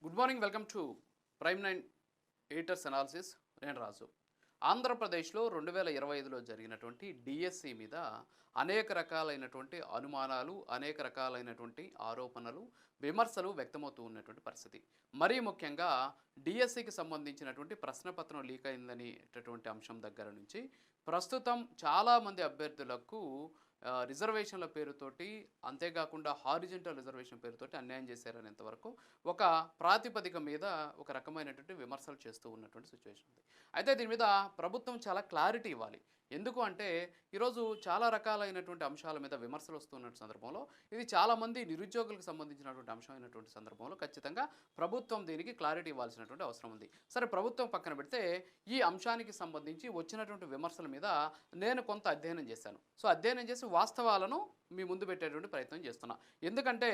Good morning. Welcome to prime nine editors analysis. నేను రాజు. ఆంధ్రప్రదేశ్లో 2025లో జరిగినటువంటి డిఎస్సి మీద అనేక రకాలైనటువంటి అనుమానాలు, అనేక రకాలైనటువంటి ఆరోపణలు, విమర్శలు వ్యక్తమవుతూ ఉన్నటువంటి పరిస్థితి. మరీ ముఖ్యంగా డిఎస్సికి సంబంధించినటువంటి ప్రశ్నపత్రం లీక్ అయిందనేటటువంటి అంశం దగ్గర నుంచి ప్రస్తుతం చాలామంది అభ్యర్థులకు రిజర్వేషన్ల పేరుతోటి, అంతేకాకుండా హారిజెంటల్ రిజర్వేషన్ పేరుతోటి అన్యాయం చేశారనేంత వరకు ఒక ప్రాతిపదిక మీద ఒక రకమైనటువంటి విమర్శలు చేస్తూ ఉన్నటువంటి సిచ్యువేషన్ ఉంది. అయితే దీని మీద ప్రభుత్వం చాలా క్లారిటీ ఇవ్వాలి. ఎందుకు అంటే ఈరోజు చాలా రకాలైనటువంటి అంశాల మీద విమర్శలు వస్తున్న సందర్భంలో, ఇది చాలామంది నిరుద్యోగులకు సంబంధించినటువంటి అంశం అయినటువంటి సందర్భంలో ఖచ్చితంగా ప్రభుత్వం దీనికి క్లారిటీ ఇవ్వాల్సినటువంటి అవసరం ఉంది. సరే, ప్రభుత్వం పక్కన పెడితే ఈ అంశానికి సంబంధించి వచ్చినటువంటి విమర్శల మీద నేను కొంత అధ్యయనం చేశాను. సో అధ్యయనం చేసి వాస్తవాలను మీ ముందు పెట్టేటువంటి ప్రయత్నం చేస్తున్నా. ఎందుకంటే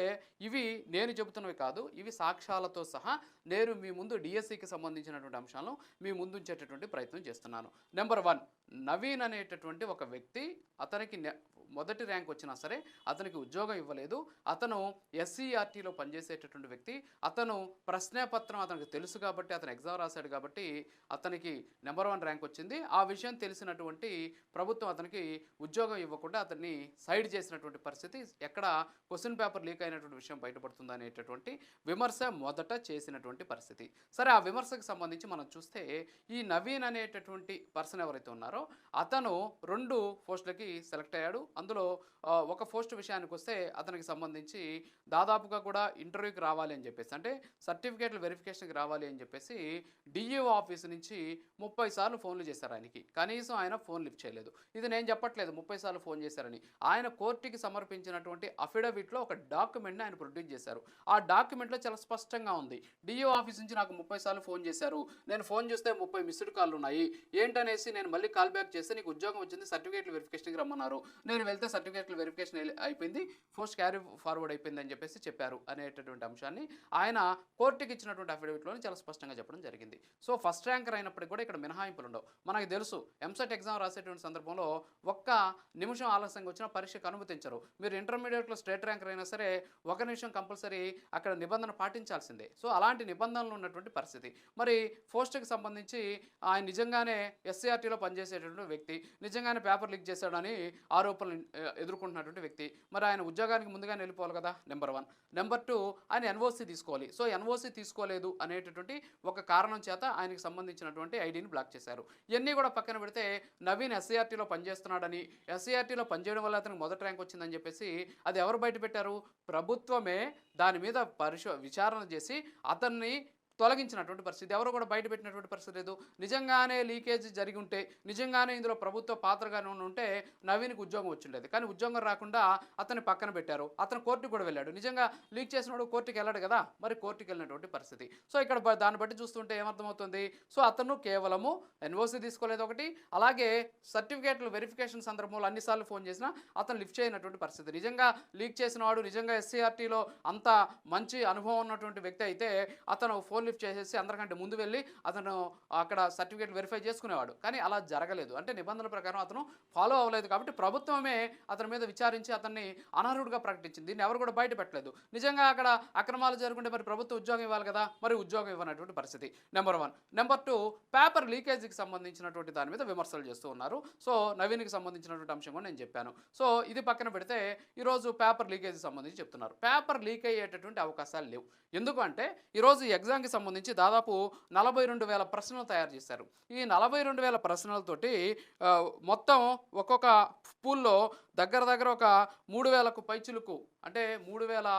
ఇవి నేను చెబుతున్నవి కాదు, ఇవి సాక్ష్యాలతో సహా నేను మీ ముందు డిఎస్సికి సంబంధించినటువంటి అంశాలను మీ ముందు ఉంచేటటువంటి ప్రయత్నం చేస్తున్నాను. నెంబర్ 1, నవీన్ అనేటటువంటి ఒక వ్యక్తి, అతనికి మొదటి ర్యాంక్ వచ్చినా సరే అతనికి ఉద్యోగం ఇవ్వలేదు. అతను ఎస్సీఆర్టీలో పనిచేసేటటువంటి వ్యక్తి. అతను ప్రశ్నపత్రం అతనికి తెలుసు కాబట్టి, అతను ఎగ్జామ్ రాశాడు కాబట్టి అతనికి నెంబర్ 1 ర్యాంక్ వచ్చింది. ఆ విషయం తెలిసినటువంటి ప్రభుత్వం అతనికి ఉద్యోగం ఇవ్వకుండా అతన్ని సైడ్ చేసినటువంటి పరిస్థితి. ఎక్కడ క్వశ్చన్ పేపర్ లీక్ అయినటువంటి విషయం బయటపడుతుంది అనేటటువంటి విమర్శ మొదట చేసినటువంటి పరిస్థితి. సరే, ఆ విమర్శకు సంబంధించి మనం చూస్తే ఈ నవీన్ అనేటటువంటి పర్సన్ ఎవరైతే ఉన్నారో అతను 2 పోస్టులకి సెలెక్ట్ అయ్యాడు. అందులో ఒక పోస్ట్ విషయానికి వస్తే అతనికి సంబంధించి దాదాపుగా కూడా ఇంటర్వ్యూకి రావాలి అని చెప్పేసి, అంటే సర్టిఫికేట్ల వెరిఫికేషన్కి రావాలి అని చెప్పేసి డిఈఓ ఆఫీస్ నుంచి 30 సార్లు ఫోన్లు చేశారు ఆయనకి. కనీసం ఆయన ఫోన్ లిఫ్ట్ చేయలేదు. ఇది నేను చెప్పట్లేదు 30 సార్లు ఫోన్ చేశారని. ఆయన కోర్టుకి సమర్పించినటువంటి అఫిడవిట్లో ఒక డాక్యుమెంట్ని ఆయన ప్రొడ్యూస్ చేశారు. ఆ డాక్యుమెంట్లో చాలా స్పష్టంగా ఉంది, డిఈఓ ఆఫీస్ నుంచి నాకు 30 సార్లు ఫోన్ చేశారు, నేను ఫోన్ చేస్తే 30 మిస్డ్ కాల్లు ఉన్నాయి, ఏంటనేసి నేను మళ్ళీ కాల్ బ్యాక్ చేస్తే నీకు ఉద్యోగం వచ్చింది, సర్టిఫికేట్ల వెరిఫికేషన్కి రమ్మన్నారు, నేను వెళ్తే సర్టిఫికేట్ల వెరిఫికేషన్ అయిపోయింది, పోస్ట్ క్యారీ ఫార్వర్డ్ అయిపోయింది అని చెప్పేసి చెప్పారు అనేటటువంటి అంశాన్ని ఆయన కోర్టుకి ఇచ్చినటువంటి అఫిడవిట్లోనే చాలా స్పష్టంగా చెప్పడం జరిగింది. సో ఫస్ట్ ర్యాంకర్ అయినప్పటికీ కూడా ఇక్కడ మినహాయింపులు ఉండవు. మనకు తెలుసు, ఎంసెట్ ఎగ్జామ్ రాసేటువంటి సందర్భంలో ఒక్క నిమిషం ఆలస్యంగా వచ్చినా పరీక్షకు అనుమతించరు. మీరు ఇంటర్మీడియట్లో స్టేట్ ర్యాంకర్ అయినా సరే 1 నిమిషం కంపల్సరీ అక్కడ నిబంధన పాటించాల్సిందే. సో అలాంటి నిబంధనలు ఉన్నటువంటి పరిస్థితి. మరి పోస్ట్కి సంబంధించి ఆయన నిజంగానే ఎస్సీఆర్టీలో పనిచేసేటటువంటి వ్యక్తి, నిజంగానే పేపర్ లీక్ చేశాడని ఆరోపణలు ఎదుర్కొంటున్నటువంటి వ్యక్తి. మరి ఆయన ఉద్యోగానికి ముందుగానే వెళ్ళిపోవాలి కదా, నెంబర్ 1. నెంబర్ 2, ఆయన ఎన్ఓసి తీసుకోవాలి. సో ఎన్ఓసి తీసుకోలేదు అనేటటువంటి ఒక కారణం చేత ఆయనకు సంబంధించినటువంటి ఐడిని బ్లాక్ చేశారు. ఇవన్నీ కూడా పక్కన పెడితే నవీన్ ఎస్సీఆర్టీలో పనిచేస్తున్నాడని, ఎస్సీఆర్టీలో పనిచేయడం వల్ల అతనికి మొదటి ర్యాంక్ వచ్చిందని చెప్పేసి అది ఎవరు బయట పెట్టారు? ప్రభుత్వమే దాని మీద విచారణ చేసి అతన్ని తొలగించినటువంటి పరిస్థితి. ఎవరో కూడా బయట పెట్టినటువంటి పరిస్థితి లేదు. నిజంగానే లీకేజ్ జరిగి ఉంటే, నిజంగానే ఇందులో ప్రభుత్వ పాత్రగానే ఉంటే నవీన్కి ఉద్యోగం వచ్చిండేది. కానీ ఉద్యోగం రాకుండా అతన్ని పక్కన పెట్టారు. అతను కోర్టుకు కూడా వెళ్ళాడు. నిజంగా లీక్ చేసినోడు కోర్టుకి వెళ్ళాడు కదా, మరి కోర్టుకి వెళ్ళినటువంటి పరిస్థితి. సో ఇక్కడ దాన్ని బట్టి చూస్తుంటే ఏమర్థమవుతుంది? సో అతను కేవలము ఎన్ఓసి తీసుకోలేదు ఒకటి, అలాగే సర్టిఫికేట్లు వెరిఫికేషన్ సందర్భంలో అన్నిసార్లు ఫోన్ చేసినా అతను లిఫ్ట్ చేయనటువంటి పరిస్థితి. నిజంగా లీక్ చేసిన వాడు నిజంగా ఎస్సీఆర్టీలో అంత మంచి అనుభవం ఉన్నటువంటి వ్యక్తి అయితే అతను ఫోన్ లిఫ్ట్ చేసేసి అందరికంటే ముందు వెళ్ళి అతను అక్కడ సర్టిఫికేట్ వెరిఫై చేసుకునేవాడు. కానీ అలా జరగలేదు. అంటే నిబంధనల ప్రకారం అతను ఫాలో అవ్వలేదు కాబట్టి ప్రభుత్వమే అతని మీద విచారించి అతన్ని అనర్హుడిగా ప్రకటించింది. దీన్ని ఎవరు కూడా బయట పెట్టలేదు. నిజంగా అక్కడ అక్రమాలు జరుగుంటే మరి ప్రభుత్వం ఉద్యోగం ఇవ్వాలి కదా, మరి ఉద్యోగం ఇవ్వనటువంటి పరిస్థితి నెంబర్ 1. నెంబర్ 2, పేపర్ లీకేజీకి సంబంధించినటువంటి దాని మీద విమర్శలు చేస్తూ ఉన్నారు. సో నవీన్కి సంబంధించినటువంటి అంశం కూడా నేను చెప్పాను. సో ఇది పక్కన పెడితే ఈరోజు పేపర్ లీకేజీకి సంబంధించి చెప్తున్నారు. పేపర్ లీక్ అయ్యేటటువంటి అవకాశాలు లేవు. ఎందుకంటే ఈరోజు ఈ ఎగ్జామ్కి సంబంధించి దాదాపు 42,000 ప్రశ్నలు తయారు చేశారు. ఈ 42,000 ప్రశ్నలతోటి మొత్తం ఒక్కొక్క పూల్లో దగ్గర ఒక 3,000కు పైచులకు, అంటే 3,000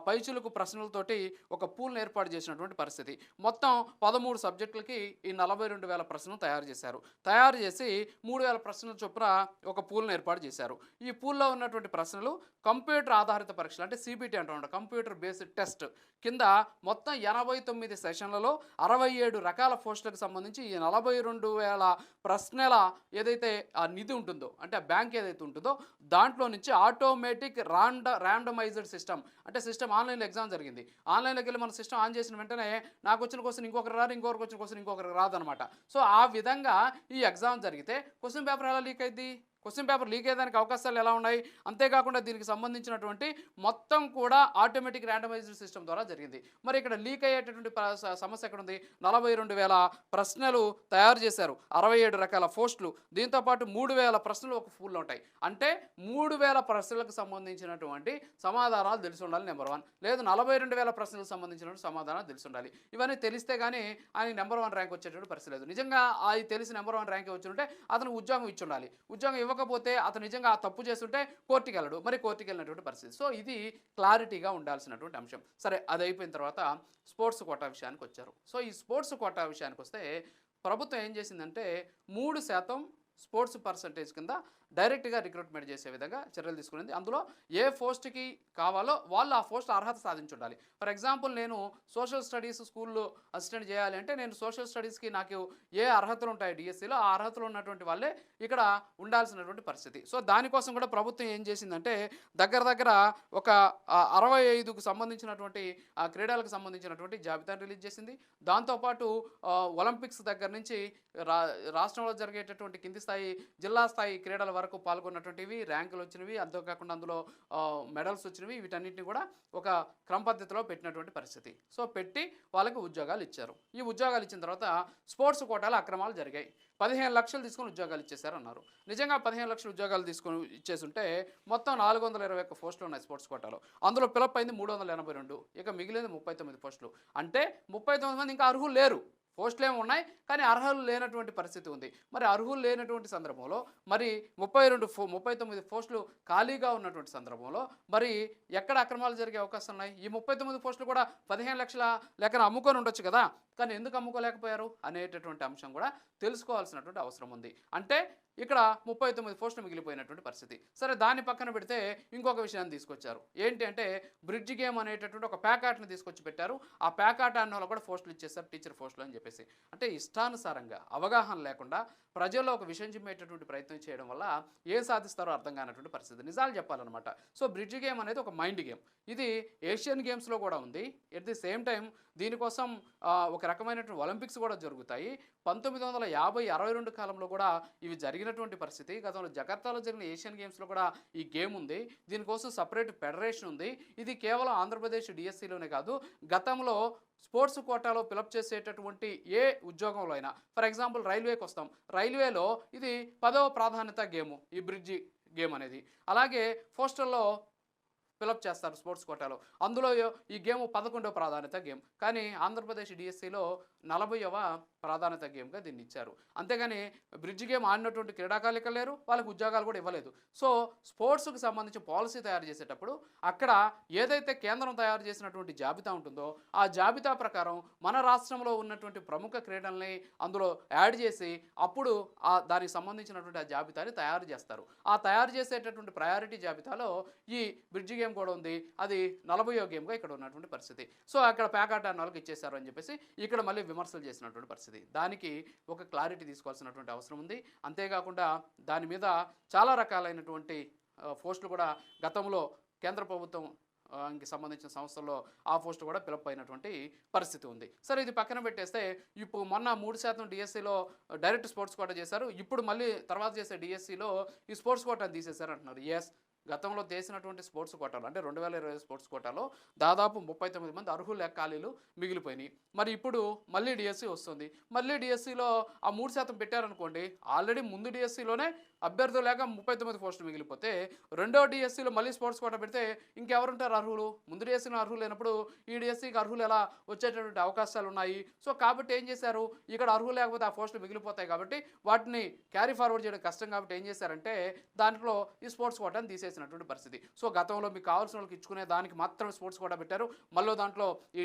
పైచులకు ప్రశ్నలతోటి ఒక పూల్ని ఏర్పాటు చేసినటువంటి పరిస్థితి. మొత్తం 13 సబ్జెక్టులకి ఈ 42,000 ప్రశ్నలు తయారు చేశారు. తయారు చేసి 3,000 ప్రశ్నల చొప్పున ఒక పూల్ని ఏర్పాటు చేశారు. ఈ పూల్లో ఉన్నటువంటి ప్రశ్నలు కంప్యూటర్ ఆధారిత పరీక్షలు, అంటే సిబిటి అంటారు, కంప్యూటర్ బేస్డ్ టెస్ట్ కింద మొత్తం 89 సెషన్లలో 67 రకాల పోస్టులకు సంబంధించి ఈ 42,000 ప్రశ్నల ఏదైతే ఆ నిధి ఉంటుందో, అంటే ఆ బ్యాంక్ ఏదైతే ఉంటుందో దాంట్లో నుంచి ఆటోమేటిక్ ర్యాండమైజ్డ్ సిస్టమ్, అంటే సిస్టమ్ ఆన్లైన్లో ఎగ్జామ్ జరిగింది. ఆన్లైన్లోకి వెళ్ళి మన సిస్టమ్ ఆన్ చేసిన వెంటనే నాకు వచ్చిన క్వశ్చన్ ఇంకొకరు రాదు, ఇంకొకరికి వచ్చిన క్వశ్చన్ ఇంకొకరికి రాదనమాట. సో ఆ విధంగా ఈ ఎగ్జామ్ జరిగితే క్వశ్చన్ పేపర్ ఎలా లీక్ అయింది? క్వశ్చన్ పేపర్ లీక్ అయ్యేదానికి అవకాశాలు ఎలా ఉన్నాయి? అంతేకాకుండా దీనికి సంబంధించినటువంటి మొత్తం కూడా ఆటోమేటిక్ ర్యాండమైజ్డ్ సిస్టమ్ ద్వారా జరిగింది. మరి ఇక్కడ లీక్ అయ్యేటటువంటి సమస్య ఎక్కడుంది? 42,000 ప్రశ్నలు తయారు చేశారు, 67 రకాల పోస్టులు, దీంతోపాటు 3,000 ప్రశ్నలు ఒక ఫూల్లో ఉంటాయి. అంటే 3,000 ప్రశ్నలకు సంబంధించినటువంటి సమాధానాలు తెలిసి ఉండాలి నెంబర్ 1. లేదు 42,000 ప్రశ్నలకు సంబంధించినటువంటి సమాధానాలు తెలిసి ఉండాలి. ఇవన్నీ తెలిస్తే కానీ ఆయన నెంబర్ 1 ర్యాంక్ వచ్చేటువంటి పరిస్థితి లేదు. నిజంగా అది తెలిసి నెంబర్ 1 ర్యాంక్ వచ్చి ఉంటే అతను ఉద్యోగం ఇచ్చి ఉండాలి. ఉద్యోగం ఇవ్వకపోతే అతను నిజంగా ఆ తప్పు చేస్తుంటే కోర్టుకి వెళ్ళడు, మరి కోర్టుకి వెళ్ళినటువంటి పరిస్థితి. సో ఇది క్లారిటీగా ఉండాల్సినటువంటి అంశం. సరే, అది అయిపోయిన తర్వాత స్పోర్ట్స్ కోటా విషయానికి వచ్చారు. సో ఈ స్పోర్ట్స్ కోటా విషయానికి వస్తే ప్రభుత్వం ఏం చేసిందంటే 3% స్పోర్ట్స్ పర్సంటేజ్ కింద డైరెక్ట్గా రిక్రూట్మెంట్ చేసే విధంగా చర్యలు తీసుకునేది. అందులో ఏ పోస్ట్కి కావాలో వాళ్ళు ఆ పోస్ట్ అర్హత సాధించి ఉండాలి. ఫర్ ఎగ్జాంపుల్, నేను సోషల్ స్టడీస్ స్కూల్లో అసిస్టెంట్ చేయాలి అంటే నేను సోషల్ స్టడీస్కి నాకు ఏ అర్హతలు ఉంటాయి డిఎస్సిలో, ఆ అర్హతలు ఉన్నటువంటి వాళ్ళే ఇక్కడ ఉండాల్సినటువంటి పరిస్థితి. సో దానికోసం కూడా ప్రభుత్వం ఏం చేసిందంటే దగ్గర ఒక 65కు సంబంధించినటువంటి క్రీడలకు సంబంధించినటువంటి జాబితాను రిలీజ్ చేసింది. దాంతోపాటు ఒలింపిక్స్ దగ్గర నుంచి రాష్ట్రంలో జరిగేటటువంటి కింది స్థాయి జిల్లా స్థాయి క్రీడల వరకు పాల్గొన్నటువంటివి, ర్యాంకులు వచ్చినవి, అంతేకాకుండా అందులో మెడల్స్ వచ్చినవి, వీటన్నిటిని కూడా ఒక క్రమ పద్ధతిలో పెట్టినటువంటి పరిస్థితి. సో పెట్టి వాళ్ళకి ఉద్యోగాలు ఇచ్చారు. ఈ ఉద్యోగాలు ఇచ్చిన తర్వాత స్పోర్ట్స్ కోటాలో అక్రమాలు జరిగాయి. 15 లక్షలు తీసుకొని ఉద్యోగాలు ఇచ్చేశారన్నారు. నిజంగా 15 లక్షల ఉద్యోగాలు తీసుకొని ఇచ్చేస్తుంటే మొత్తం 421 పోస్టులు ఉన్నాయి స్పోర్ట్స్ కోటాలో. అందులో పిలప్ అయింది 382, ఇక మిగిలింది 39 పోస్టులు. అంటే 39 మంది ఇంకా అర్హులు లేరు. పోస్టులు ఏమి ఉన్నాయి కానీ అర్హులు లేనటువంటి పరిస్థితి ఉంది. మరి అర్హులు లేనటువంటి సందర్భంలో మరి 39 పోస్టులు ఖాళీగా ఉన్నటువంటి సందర్భంలో మరి ఎక్కడ అక్రమాలు జరిగే అవకాశం ఉన్నాయి? ఈ 39 పోస్టులు కూడా 15 లక్షల లెక్కన అమ్ముకొని ఉండొచ్చు కదా, కానీ ఎందుకు అమ్ముకోలేకపోయారు అనేటటువంటి అంశం కూడా తెలుసుకోవాల్సినటువంటి అవసరం ఉంది. అంటే ఇక్కడ 39 పోస్టులు మిగిలిపోయినటువంటి పరిస్థితి. సరే, దాన్ని పక్కన పెడితే ఇంకొక విషయాన్ని తీసుకొచ్చారు. ఏంటి అంటే బ్రిడ్జ్ గేమ్ అనేటటువంటి ఒక ప్యాకాట్ని తీసుకొచ్చి పెట్టారు. ఆ ప్యాకాట్ అన్న వాళ్ళు కూడా పోస్టులు ఇచ్చేస్తారు, టీచర్ పోస్టులు అని చెప్పేసి. అంటే ఇష్టానుసారంగా అవగాహన లేకుండా ప్రజల్లో ఒక విషయం చిమ్మేటటువంటి ప్రయత్నం చేయడం వల్ల ఏం సాధిస్తారో అర్థం కానటువంటి పరిస్థితి. నిజాలు చెప్పాలన్నమాట. సో బ్రిడ్జ్ గేమ్ అనేది ఒక మైండ్ గేమ్. ఇది ఏషియన్ గేమ్స్లో కూడా ఉంది. ఎట్ ది సేమ్ టైం దీనికోసం ఒక రకమైనటువంటి ఒలింపిక్స్ కూడా జరుగుతాయి. 1950-62 కాలంలో కూడా ఇవి జరిగినటువంటి పరిస్థితి. గతంలో జకర్తాలో జరిగిన ఏషియన్ గేమ్స్లో కూడా ఈ గేమ్ ఉంది. దీనికోసం సపరేట్ ఫెడరేషన్ ఉంది. ఇది కేవలం ఆంధ్రప్రదేశ్ డిఎస్సిలోనే కాదు, గతంలో స్పోర్ట్స్ కోటాలో ఫిలప్ చేసేటటువంటి ఏ ఉద్యోగంలో అయినా, ఫర్ ఎగ్జాంపుల్ రైల్వేకి వస్తాం, రైల్వేలో ఇది 10వ ప్రాధాన్యత గేము ఈ బ్రిడ్జి గేమ్ అనేది. అలాగే పోస్టల్లో ఫిలప్ చేస్తారు స్పోర్ట్స్ కోటాలో, అందులో ఈ గేమ్ 11వ ప్రాధాన్యత గేమ్. కానీ ఆంధ్రప్రదేశ్ డిఎస్సిలో 40వ ప్రాధాన్యత గేమ్గా దీన్ని ఇచ్చారు. అంతేగాని బ్రిడ్జ్ గేమ్ ఆడినటువంటి క్రీడాకారులు లేరు, వాళ్ళకి ఉద్యోగాలు కూడా ఇవ్వలేదు. సో స్పోర్ట్స్కి సంబంధించి పాలసీ తయారు చేసేటప్పుడు అక్కడ ఏదైతే కేంద్రం తయారు చేసినటువంటి జాబితా ఉంటుందో ఆ జాబితా ప్రకారం మన రాష్ట్రంలో ఉన్నటువంటి ప్రముఖ క్రీడల్ని అందులో యాడ్ చేసి అప్పుడు దానికి సంబంధించినటువంటి ఆ జాబితాని తయారు చేస్తారు. ఆ తయారు చేసేటటువంటి ప్రయారిటీ జాబితాలో ఈ బ్రిడ్జ్ గేమ్ కూడా ఉంది. అది 40వ గేమ్గా ఇక్కడ ఉన్నటువంటి పరిస్థితి. సో అక్కడ ప్యాకాట్ అన్న వాళ్ళకి ఇచ్చేశారు అని చెప్పేసి ఇక్కడ మళ్ళీ విమర్శలు చేసినటువంటి పరిస్థితి. దానికి ఒక క్లారిటీ తీసుకోవాల్సినటువంటి అవసరం ఉంది. అంతేకాకుండా దాని మీద చాలా రకాలైనటువంటి పోస్టులు కూడా గతంలో కేంద్ర ప్రభుత్వం సంబంధించిన సంస్థల్లో ఆ పోస్టు కూడా ఫిలప్ అయినటువంటి పరిస్థితి ఉంది. సరే, ఇది పక్కన పెట్టేస్తే ఇప్పుడు మొన్న 3% డిఎస్సిలో డైరెక్ట్ స్పోర్ట్స్ కోటా చేశారు. ఇప్పుడు మళ్ళీ తర్వాత చేసే డిఎస్సిలో ఈ స్పోర్ట్స్ కోటాను తీసేశారు అంటున్నారు. ఎస్, గతంలో చేసినటువంటి స్పోర్ట్స్ కోటాలో అంటే 2020 స్పోర్ట్స్ కోటాలో దాదాపు 39 మంది అర్హుల ఖాళీలు మిగిలిపోయినాయి. మరి ఇప్పుడు మళ్ళీ డిఎస్సి వస్తుంది. మళ్ళీ డిఎస్సిలో ఆ 3% పెట్టారనుకోండి, ఆల్రెడీ ముందు డిఎస్సిలోనే అభ్యర్థులు లేక 39 పోస్టులు మిగిలిపోతే రెండో డిఎస్సిలో మళ్ళీ స్పోర్ట్స్ కోటా పెడితే ఇంకెవరుంటారు అర్హులు? ముందు డిఎస్సిలో అర్హులు లేనప్పుడు ఈ డిఎస్సికి అర్హులు ఎలా వచ్చేటటువంటి అవకాశాలు ఉన్నాయి. సో కాబట్టి ఏం చేశారు, ఇక్కడ అర్హులు లేకపోతే ఆ పోస్టులు మిగిలిపోతాయి కాబట్టి వాటిని క్యారీ ఫార్వర్డ్ చేయడం కష్టం కాబట్టి ఏం చేశారంటే దాంట్లో ఈ స్పోర్ట్స్ కోటాను తీసేసినటువంటి పరిస్థితి. సో గతంలో మీకు కావాల్సిన వాళ్ళకి ఇచ్చుకునే దానికి మాత్రం స్పోర్ట్స్ కోటా పెట్టారు, మళ్ళీ దాంట్లో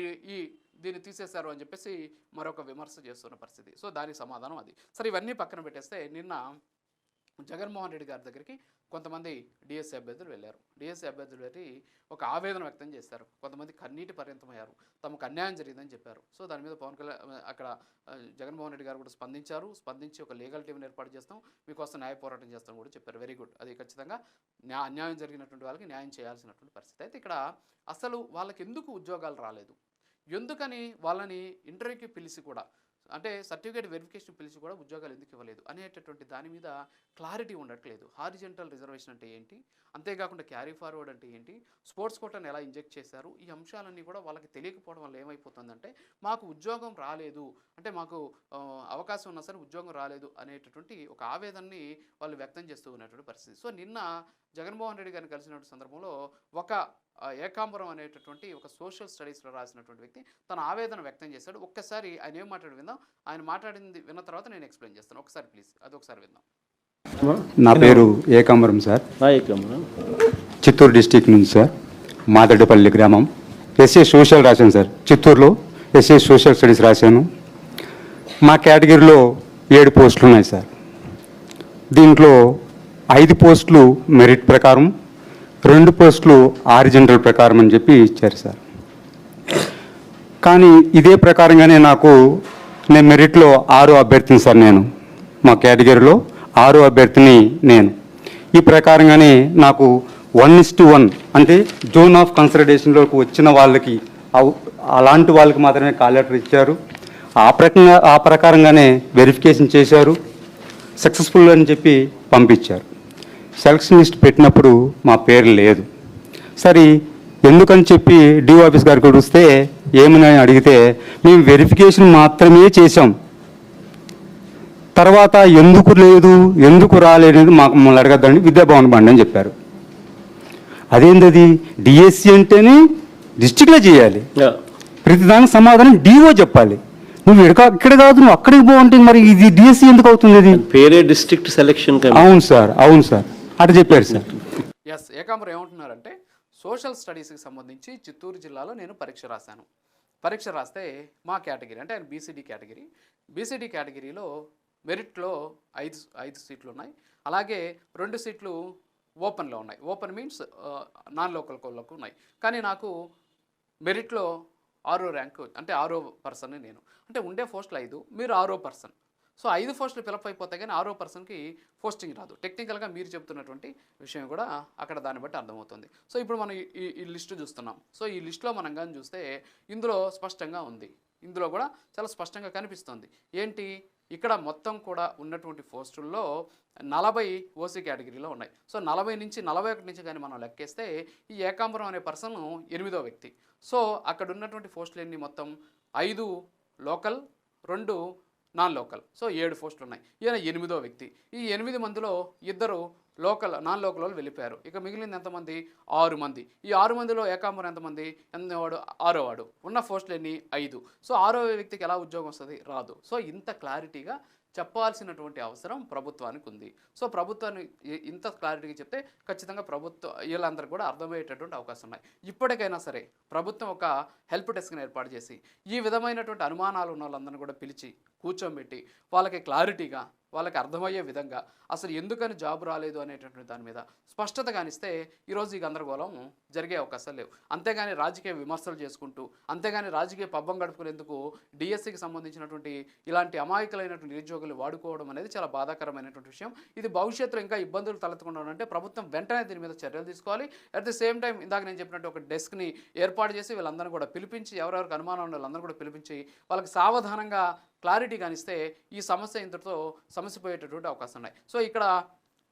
ఈ దీన్ని తీసేశారు అని చెప్పేసి మరొక విమర్శ చేస్తున్న పరిస్థితి. సో దానికి సమాధానం అది. సరే, ఇవన్నీ పక్కన పెట్టేస్తే నిన్న జగన్మోహన్ రెడ్డి గారి దగ్గరికి కొంతమంది డిఎస్సి అభ్యర్థులు వెళ్ళారు. డిఎస్సి అభ్యర్థులు వెళ్ళి ఒక ఆవేదన వ్యక్తం చేశారు. కొంతమంది కన్నీటి పర్యంతమయ్యారు, తమకు అన్యాయం జరిగిందని చెప్పారు. సో దాని మీద పవన్ కళ్యాణ్ అక్కడ జగన్మోహన్ రెడ్డి గారు కూడా స్పందించి ఒక లీగల్ టీంని ఏర్పాటు చేస్తాం, మీకోసం న్యాయ పోరాటం చేస్తాం కూడా చెప్పారు. Very good. అది ఖచ్చితంగా అన్యాయం జరిగినటువంటి వాళ్ళకి న్యాయం చేయాల్సినటువంటి పరిస్థితి. అయితే ఇక్కడ అసలు వాళ్ళకి ఎందుకు ఉద్యోగాలు రాలేదు, ఎందుకని వాళ్ళని ఇంటర్వ్యూకి పిలిచి కూడా అంటే సర్టిఫికేట్ వెరిఫికేషన్ పిలిచి కూడా ఉద్యోగాలు ఎందుకు ఇవ్వలేదు అనేటటువంటి దాని మీద క్లారిటీ ఉండట్లేదు. హారిజెంటల్ రిజర్వేషన్ అంటే ఏంటి, అంతేకాకుండా క్యారీ ఫార్వర్డ్ అంటే ఏంటి, స్పోర్ట్స్ కోటాను ఎలా ఇంజెక్ట్ చేశారు, ఈ అంశాలన్నీ కూడా వాళ్ళకి తెలియకపోవడం వల్ల ఏమైపోతుందంటే మాకు ఉద్యోగం రాలేదు, అంటే మాకు అవకాశం ఉన్నా సరే ఉద్యోగం రాలేదు అనేటటువంటి ఒక ఆవేదనని వాళ్ళు వ్యక్తం చేస్తూ ఉన్నటువంటి పరిస్థితి. సో నిన్న జగన్మోహన్ రెడ్డి గారిని కలిసినటువంటి సందర్భంలో ఒక ఏకాంబరం అనేటటువంటి ఒక సోషల్ స్టడీస్లో రాసినటువంటి వ్యక్తి తన ఆవేదన వ్యక్తం చేశాడు. ఒక్కసారి ఆయన ఏం మాట్లాడి విందాం. ఆయన మాట్లాడింది విన్న తర్వాత నేను ఎక్స్ప్లెయిన్ చేస్తాను. ఒకసారి ప్లీజ్ అది ఒకసారి విందాం. నా పేరు ఏకాంబరం సార్, చిత్తూరు డిస్టిక్ నుంచి సార్, మాదడ్డపల్లి గ్రామం. ఎస్ఏ సోషల్ రాశాను సార్, చిత్తూరులో ఎస్ఏ సోషల్ స్టడీస్ రాశాను. మా కేటగిరీలో 7 పోస్టులు ఉన్నాయి సార్. దీంట్లో 5 పోస్టులు మెరిట్ ప్రకారం, 2 పోస్టులు హారిజెంటల్ ప్రకారం అని చెప్పి ఇచ్చారు సార్. కానీ ఇదే ప్రకారంగానే నేను మెరిట్లో 6 అభ్యర్థిని సార్. నేను మా కేటగిరీలో 6 అభ్యర్థిని నేను. ఈ ప్రకారంగానే నాకు 1:1 అంటే జోన్ ఆఫ్ కన్సిడరేషన్లోకి వచ్చిన వాళ్ళకి అలాంటి వాళ్ళకి మాత్రమే కాల్ లెటర్ ఇచ్చారు. ఆ ప్రకారంగానే వెరిఫికేషన్ చేశారు, సక్సెస్ఫుల్ అని చెప్పి పంపించారు. సెలక్షన్ లిస్ట్ పెట్టినప్పుడు మా పేరు లేదు. సరే ఎందుకని చెప్పి డిఓ ఆఫీస్ గారికి వస్తే ఏమని అడిగితే మేము వెరిఫికేషన్ మాత్రమే చేసాం, తర్వాత ఎందుకు లేదు ఎందుకు రాలేదని మమ్మల్ని అడగద్దండి, విద్యాభవన్ బండి అని చెప్పారు. అదేంటది, డిఎస్సి అంటేనే డిస్ట్రిక్ట్లో చేయాలి, ప్రతిదానికి సమాధానం డిఓ చెప్పాలి. నువ్వు ఇక్కడ కాదు నువ్వు అక్కడికి బాగుంటుంది, మరి ఇది డిఎస్సి ఎందుకు అవుతుంది? అది పేరే డిస్ట్రిక్ట్ సెలక్షన్. అవును సార్, అవును సార్, అటు చెప్పారు సార్. ఎస్, ఏకాంబరం ఏమంటున్నారంటే సోషల్ స్టడీస్కి సంబంధించి చిత్తూరు జిల్లాలో నేను పరీక్ష రాశాను. పరీక్ష రాస్తే మా కేటగిరీ అంటే ఆయన బీసీడీ కేటగిరీలో మెరిట్లో 5 సీట్లు ఉన్నాయి. అలాగే 2 సీట్లు ఓపెన్లో ఉన్నాయి. ఓపెన్ మీన్స్ నాన్ లోకల్ కోళ్ళకు ఉన్నాయి. కానీ నాకు మెరిట్లో 6వ ర్యాంకు, అంటే 6వ పర్సన్ నేను. అంటే ఉండే పోస్టులు 5, మీరు 6వ పర్సన్. సో 5 పోస్టులు ఫిలప్ అయిపోతాయి కానీ 6వ పర్సన్కి పోస్టింగ్ రాదు. టెక్నికల్గా మీరు చెప్తున్నటువంటి విషయం కూడా అక్కడ దాన్ని బట్టి అర్థమవుతుంది. సో ఇప్పుడు మనం ఈ లిస్టు చూస్తున్నాం. సో ఈ లిస్టులో మనం కానీ చూస్తే ఇందులో స్పష్టంగా ఉంది, ఇందులో కూడా చాలా స్పష్టంగా కనిపిస్తుంది. ఏంటి, ఇక్కడ మొత్తం కూడా ఉన్నటువంటి పోస్టుల్లో 40 ఓసీ కేటగిరీలో ఉన్నాయి. సో 40 నుంచి 41 నుంచి కానీ మనం లెక్కేస్తే ఈ ఏకాంబరం అనే పర్సన్ 8వ వ్యక్తి. సో అక్కడ ఉన్నటువంటి పోస్టులు ఎన్ని, మొత్తం 5 లోకల్, 2 నాన్ లోకల్. సో 7 పోస్టులు ఉన్నాయి. ఈయన 8వ వ్యక్తి. ఈ 8 మందిలో 2 నాన్ లోకల్ వాళ్ళు వెళ్ళిపోయారు. ఇక మిగిలింది ఎంతమంది, 6 మంది. ఈ 6 మందిలో ఏకాంబరం ఎంతమంది, వాడు 6వ వాడు. ఉన్న పోస్టులు ఎన్ని, 5. సో 6వ వ్యక్తికి ఎలా ఉద్యోగం వస్తుంది, రాదు. సో ఇంత క్లారిటీగా చెప్పాల్సినటువంటి అవసరం ప్రభుత్వానికి ఉంది. సో ప్రభుత్వాన్ని ఇంత క్లారిటీగా చెప్తే ఖచ్చితంగా వీళ్ళందరూ కూడా అర్థమయ్యేటటువంటి అవకాశం ఉన్నాయి. ఇప్పటికైనా సరే ప్రభుత్వం ఒక హెల్ప్ డెస్క్ని ఏర్పాటు చేసి ఈ విధమైనటువంటి అనుమానాలు ఉన్న వాళ్ళందరినీ కూడా పిలిచి కూర్చోబెట్టి వాళ్ళకి క్లారిటీగా, వాళ్ళకి అర్థమయ్యే విధంగా అసలు ఎందుకని జాబ్ రాలేదు అనేటటువంటి దాని మీద స్పష్టత కానిస్తే ఈరోజు ఈ గందరగోళం జరిగే అవకాశాలు లేవు. అంతేగాని రాజకీయ విమర్శలు చేసుకుంటూ, అంతేగాని రాజకీయ పబ్బం గడుపుకునేందుకు డిఎస్సికి సంబంధించినటువంటి ఇలాంటి అమాయకులైనటువంటి నిరుద్యోగులు వాడుకోవడం అనేది చాలా బాధాకరమైనటువంటి విషయం. ఇది భవిష్యత్తులో ఇంకా ఇబ్బందులు తలెత్తకుండా ఉంటే ప్రభుత్వం వెంటనే దీని మీద చర్యలు తీసుకోవాలి. అట్ ది సేమ్ టైం ఇందాక నేను చెప్పినట్టు ఒక డెస్క్ని ఏర్పాటు చేసి వీళ్ళందరినీ కూడా పిలిపించి, ఎవరెవరికి అనుమానం ఉన్న వాళ్ళందరూ కూడా పిలిపించి వాళ్ళకి సావధానంగా క్లారిటీ కానిస్తే ఈ సమస్య ఇంతటితో సమసిపోయేటటువంటి అవకాశం ఉన్నాయి. సో ఇక్కడ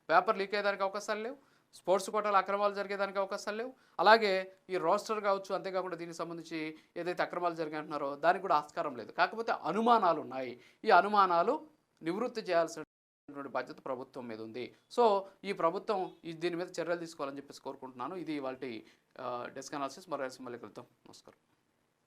పేపర్ లీక్ అయ్యేదానికి అవకాశాలు లేవు, స్పోర్ట్స్ కోటాల అక్రమాలు జరిగేదానికి అవకాశాలు లేవు, అలాగే ఈ రోస్టర్ కావచ్చు, అంతేకాకుండా దీనికి సంబంధించి ఏదైతే అక్రమాలు జరిగాయంటున్నారో దానికి కూడా ఆస్కారం లేదు. కాకపోతే అనుమానాలు ఉన్నాయి. ఈ అనుమానాలు నివృత్తి చేయాల్సినటువంటి బాధ్యత ప్రభుత్వం మీద ఉంది. సో ఈ ప్రభుత్వం దీని మీద చర్యలు తీసుకోవాలని చెప్పేసి కోరుకుంటున్నాను. ఇది ఇవాల్టి డెస్క్ అనాలిసిస్. మరో మళ్ళీ కలుద్దాం. నమస్కారం.